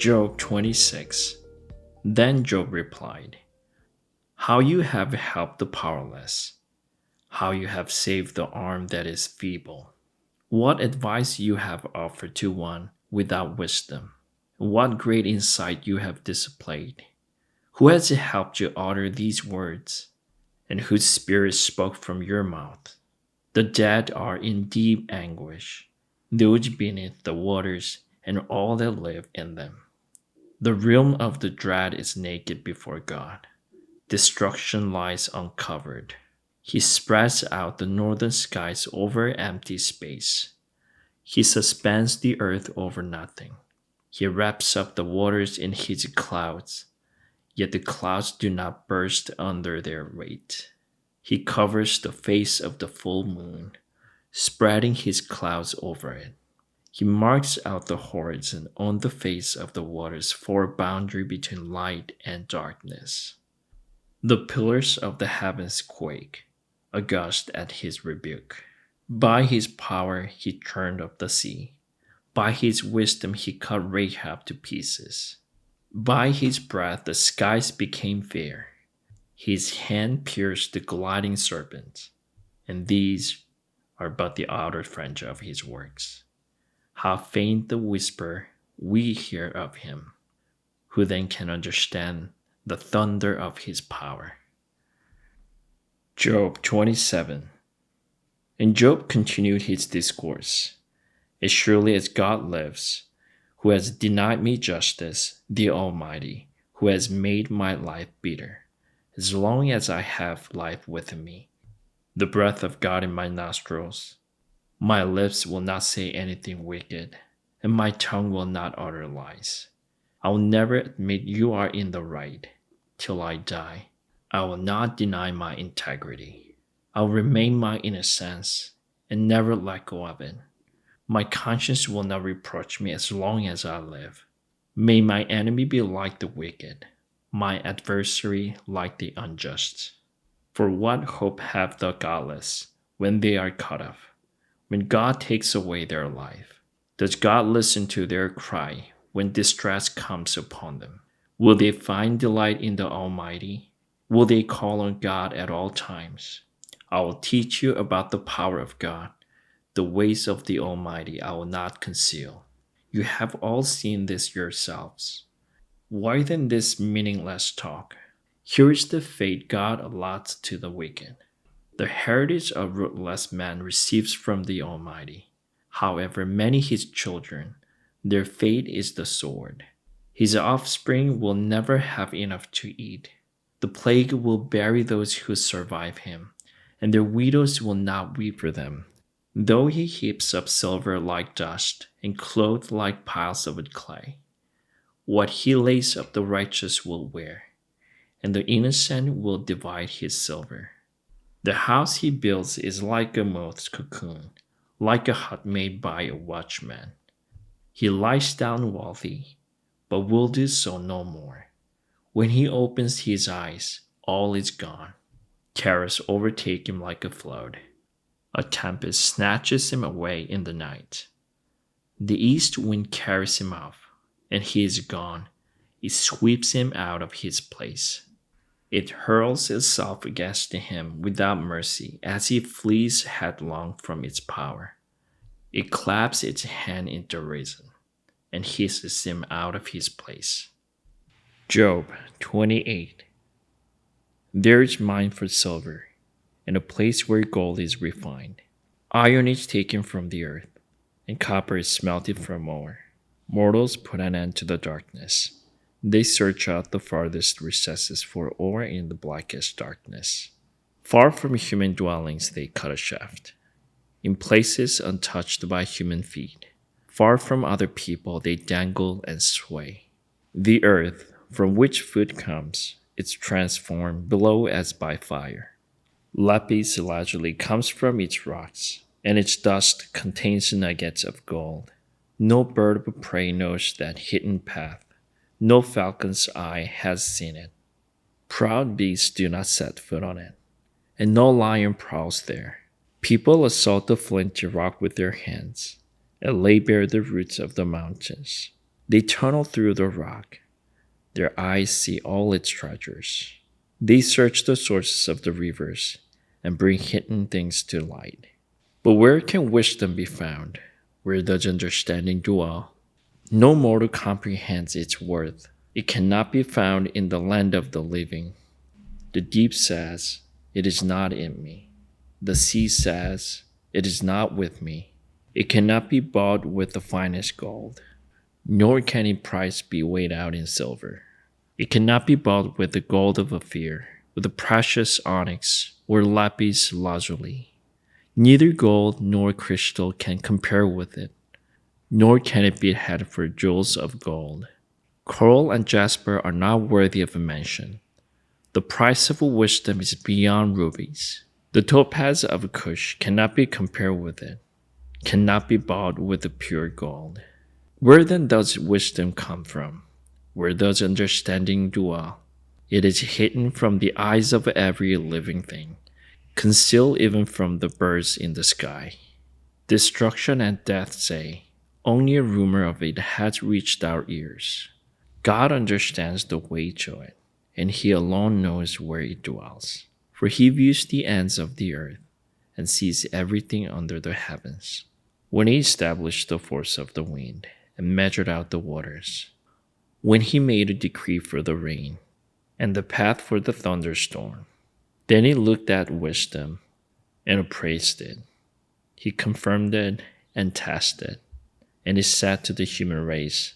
Job 26. Then Job replied, How you have helped the powerless, how you have saved the arm that is feeble. What advice you have offered to one without wisdom. What great insight you have displayed. Who has helped you utter these words, and whose spirit spoke from your mouth? The dead are in deep anguish, those beneath the waters and all that live in them. The realm of the dread is naked before God. Destruction lies uncovered. He spreads out the northern skies over empty space. He suspends the earth over nothing. He wraps up the waters in his clouds, yet the clouds do not burst under their weight. He covers the face of the full moon, spreading his clouds over it. He marks out the horizon on the face of the waters for a boundary between light and darkness. The pillars of the heavens quake, aghast at his rebuke. By his power he turned up the sea. By his wisdom he cut Rahab to pieces. By his breath the skies became fair. His hand pierced the gliding serpent. And these are but the outer fringe of his works. How faint the whisper we hear of him. Who then can understand the thunder of his power? Job 27. And Job continued his discourse. As surely as God lives, who has denied me justice, the Almighty, who has made my life bitter, as long as I have life within me, the breath of God in my nostrils, my lips will not say anything wicked, and my tongue will not utter lies. I will never admit you are in the right. Till I die, I will not deny my integrity. I will remain my innocence and never let go of it. My conscience will not reproach me as long as I live. May my enemy be like the wicked, my adversary like the unjust. For what hope have the godless when they are cut off? When God takes away their life, does God listen to their cry when distress comes upon them? Will they find delight in the Almighty? Will they call on God at all times? I will teach you about the power of God. The ways of the Almighty I will not conceal. You have all seen this yourselves. Why then this meaningless talk? Here is the fate God allots to the wicked. The heritage of ruthless man receives from the Almighty. However many his children, their fate is the sword. His offspring will never have enough to eat. The plague will bury those who survive him, and their widows will not weep for them. Though he heaps up silver like dust and clothes like piles of clay, what he lays up the righteous will wear, and the innocent will divide his silver. The house he builds is like a moth's cocoon, like a hut made by a watchman. He lies down wealthy, but will do so no more. When he opens his eyes, all is gone. Terrors overtake him like a flood. A tempest snatches him away in the night. The east wind carries him off, and he is gone. It sweeps him out of his place. It hurls itself against him without mercy as he flees headlong from its power. It claps its hand in derision and hisses him out of his place. Job 28. There is mine for silver, and a place where gold is refined. Iron is taken from the earth, and copper is smelted from ore. Mortals put an end to the darkness. They search out the farthest recesses for ore in the blackest darkness. Far from human dwellings they cut a shaft. In places untouched by human feet, far from other people they dangle and sway. The earth, from which food comes, is transformed below as by fire. Lapis lazuli comes from its rocks, and its dust contains nuggets of gold. No bird of prey knows that hidden path. No falcon's eye has seen it. Proud beasts do not set foot on it, and no lion prowls there. People assault the flinty rock with their hands, and lay bare the roots of the mountains. They tunnel through the rock. Their eyes see all its treasures. They search the sources of the rivers and bring hidden things to light. But where can wisdom be found? Where does understanding dwell? No mortal comprehends its worth. It cannot be found in the land of the living. The deep says, "It is not in me." The sea says, "It is not with me." It cannot be bought with the finest gold, nor can its price be weighed out in silver. It cannot be bought with the gold of Ophir, with the precious onyx or lapis lazuli. Neither gold nor crystal can compare with it, nor can it be had for jewels of gold. Coral and jasper are not worthy of a mention. The price of wisdom is beyond rubies. The topaz of Cush cannot be compared with it, cannot be bought with the pure gold. Where then does wisdom come from? Where does understanding dwell? It is hidden from the eyes of every living thing, concealed even from the birds in the sky. Destruction and death say, only a rumor of it has reached our ears. God understands the way to it, and He alone knows where it dwells. For He views the ends of the earth and sees everything under the heavens. When He established the force of the wind and measured out the waters, when He made a decree for the rain and the path for the thunderstorm, then He looked at wisdom and appraised it. He confirmed it and tested, and He said to the human race,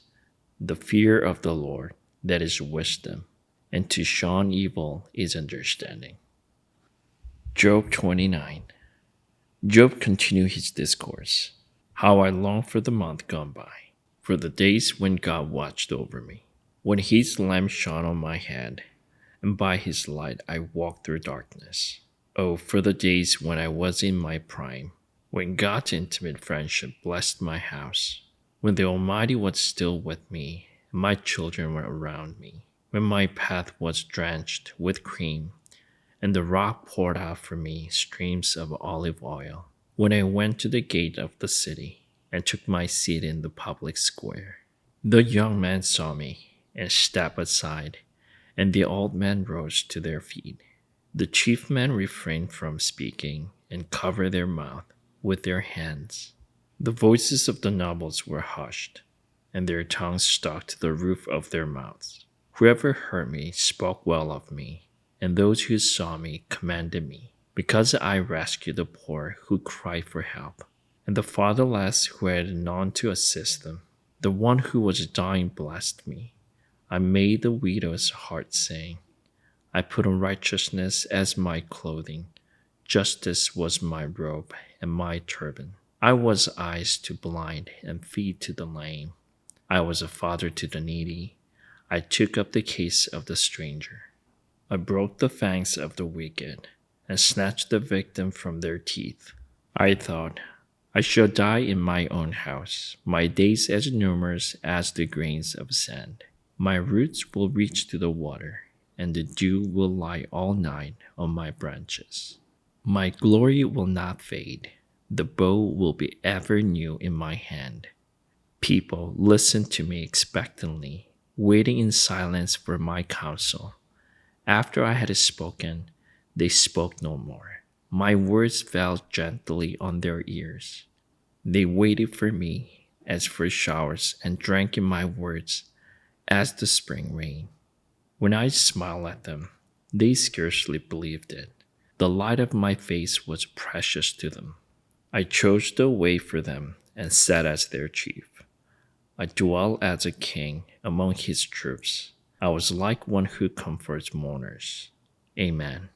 "The fear of the Lord, that is wisdom, and to shun evil is understanding." Job 29. Job continued his discourse. How I long for the month gone by, for the days when God watched over me, when His lamp shone on my head, and by His light I walked through darkness. Oh, for the days when I was in my prime, when God's intimate friendship blessed my house, when the Almighty was still with me, and my children were around me, when my path was drenched with cream, and the rock poured out for me streams of olive oil, when I went to the gate of the city and took my seat in the public square. The young men saw me and stepped aside, and the old men rose to their feet. The chief men refrained from speaking and covered their mouth with their hands. The voices of the nobles were hushed, and their tongues stuck to the roof of their mouths. Whoever heard me spoke well of me, and those who saw me commended me, because I rescued the poor who cried for help, and the fatherless who had none to assist them. The one who was dying blessed me. I made the widow's heart sing. I put on righteousness as my clothing. Justice was my robe and my turban. I was eyes to blind and feet to the lame. I was a father to the needy. I took up the case of the stranger. I broke the fangs of the wicked and snatched the victim from their teeth. I thought, I shall die in my own house, my days as numerous as the grains of sand. My roots will reach to the water, and the dew will lie all night on my branches. My glory will not fade. The bow will be ever new in my hand. People listened to me expectantly, waiting in silence for my counsel. After I had spoken, they spoke no more. My words fell gently on their ears. They waited for me as for showers and drank in my words as the spring rain. When I smiled at them, they scarcely believed it. The light of my face was precious to them. I chose the way for them and sat as their chief. I dwelt as a king among his troops. I was like one who comforts mourners. Amen.